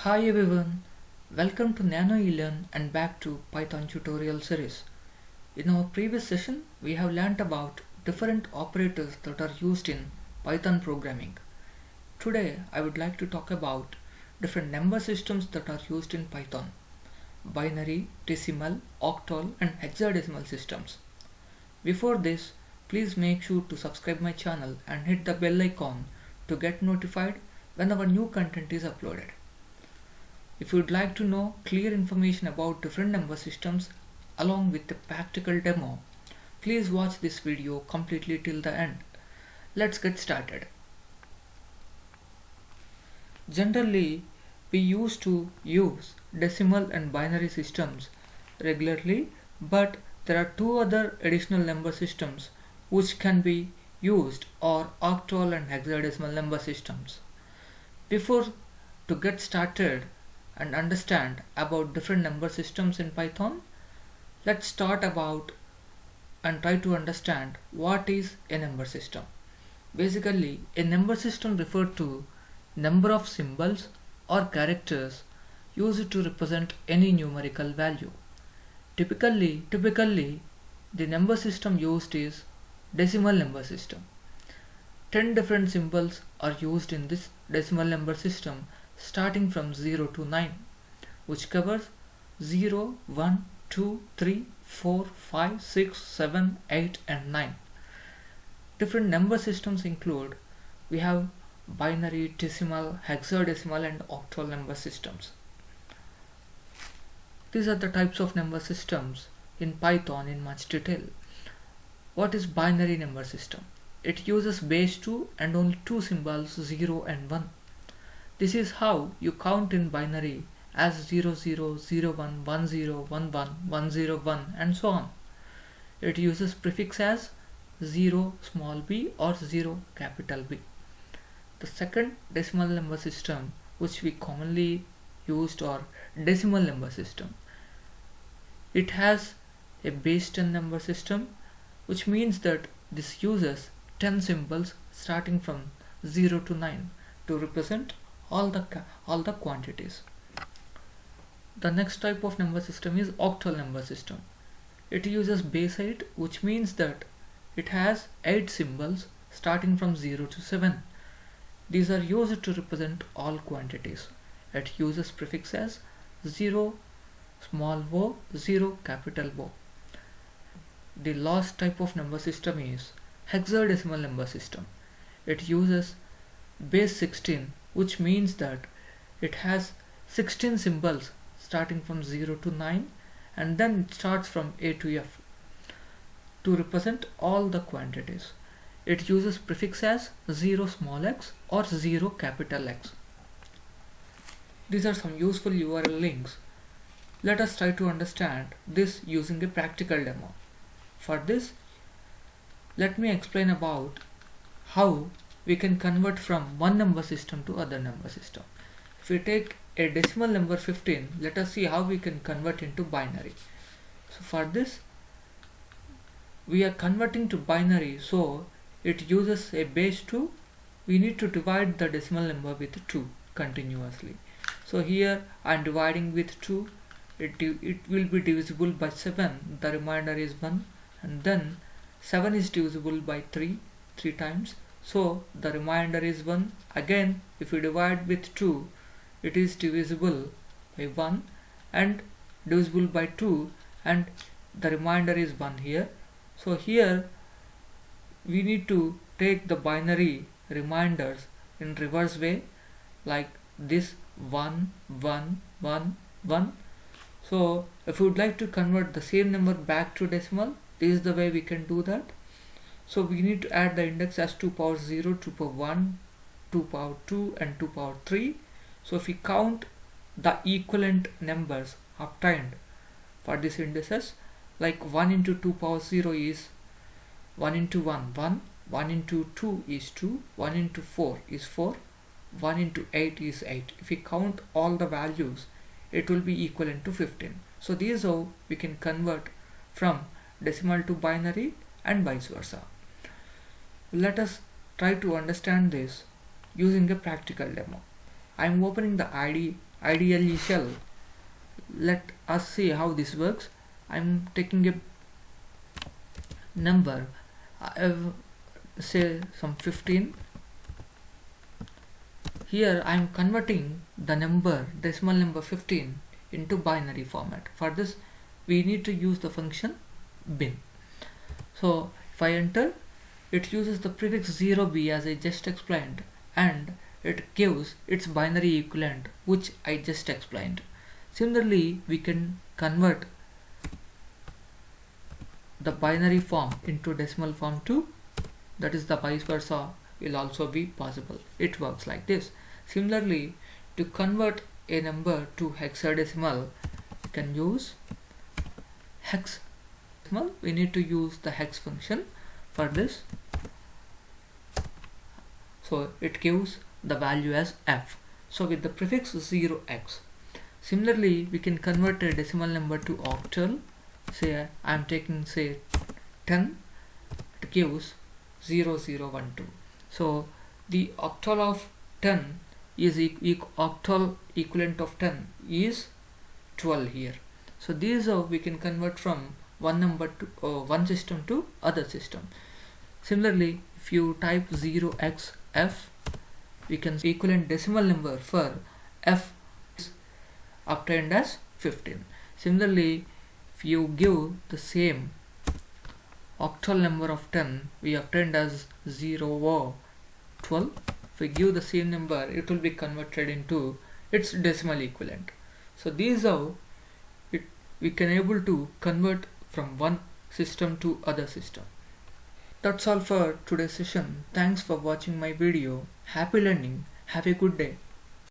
Hi everyone, welcome to Nano eLearn and back to Python tutorial series. In our previous session, we have learnt about different operators that are used in Python programming. Today, I would like to talk about different number systems that are used in Python: binary, decimal, octal and hexadecimal systems. Before this, please make sure to subscribe my channel and hit the bell icon to get notified whenever new content is uploaded. If you would like to know clear information about different number systems along with a practical demo, please watch this video completely till the end. Let's get started. Generally, we used to use decimal and binary systems regularly, but there are two other additional number systems which can be used, or octal and hexadecimal number systems. Before to get started and understand about different number systems in Python, let's start about and try to understand what is a number system. Basically, a number system refers to number of symbols or characters used to represent any numerical value. Typically, the number system used is decimal number system. 10 different symbols are used in this decimal number system starting from 0 to 9, which covers 0, 1, 2, 3, 4, 5, 6, 7, 8 and 9. Different number systems include, we have binary, decimal, hexadecimal and octal number systems. These are the types of number systems in Python in much detail. What is binary number system? It uses base 2 and only two symbols 0 and 1. This is how you count in binary as 00, 01, 10, 11, 101 and so on. It uses prefix as 0 small b or 0 capital B. The second decimal number system which we commonly used are decimal number system. It has a base 10 number system, which means that this uses 10 symbols starting from 0 to 9 to represent all the quantities. The next type of number system is octal number system. It uses base 8, which means that it has 8 symbols starting from 0 to 7. These are used to represent all quantities. It uses prefix as 0 small o, 0 capital O. The last type of number system is hexadecimal number system. It uses base 16, which means that it has 16 symbols starting from 0 to 9, and then it starts from A to F to represent all the quantities. It uses prefix as 0 small x or 0 capital X. These are some useful URL links. Let us try to understand this using a practical demo. For this, let me explain about how we can convert from one number system to other number system. If we take a decimal number 15, let us see how we can convert into binary. So for this, we are converting to binary, so it uses a base 2. We need to divide the decimal number with 2 continuously. So here I am dividing with 2. It will be divisible by 7. The remainder is 1, and then 7 is divisible by 3 times. So the remainder is 1. Again, if we divide with 2, it is divisible by 1 and divisible by 2, and the remainder is 1 here. So here we need to take the binary remainders in reverse way, like this 1, 1, 1, 1. So if we would like to convert the same number back to decimal, this is the way we can do that. So we need to add the index as 2 power 0, 2 power 1, 2 power 2 and 2 power 3. So if we count the equivalent numbers obtained for these indices, like 1 into 2 power 0 is 1 into 1, 1, 1 into 2 is 2, 1 into 4 is 4, 1 into 8 is 8. If we count all the values, it will be equivalent to 15. So this is how we can convert from decimal to binary and vice versa. Let us try to understand this using a practical demo. I am opening the IDE IDLE shell. Let us see how this works. I'm taking a number, say some 15. Here I am converting the number, decimal number 15, into binary format. For this we need to use the function bin. So if I enter, it uses the prefix 0b as I just explained, and it gives its binary equivalent, which I just explained. Similarly, we can convert the binary form into decimal form too. That is, the vice versa will also be possible. It works like this. Similarly, to convert a number to hexadecimal, we can use hexadecimal. We need to use the hex function for this. So it gives the value as f. So with the prefix 0x. Similarly, we can convert a decimal number to octal. Say I am taking, say, 10. It gives 0012. So the octal of 10 is octal equivalent of 10 is 12 here. So these are we can convert from one number to one system to other system. Similarly, if you type 0xf, we can equivalent decimal number for f is obtained as 15. Similarly, if you give the same octal number of 10, we obtained as 0 or 12. If we give the same number, it will be converted into its decimal equivalent. So these are we can able to convert from one system to other system. That's all for today's session. Thanks for watching my video. Happy learning. Have a good day.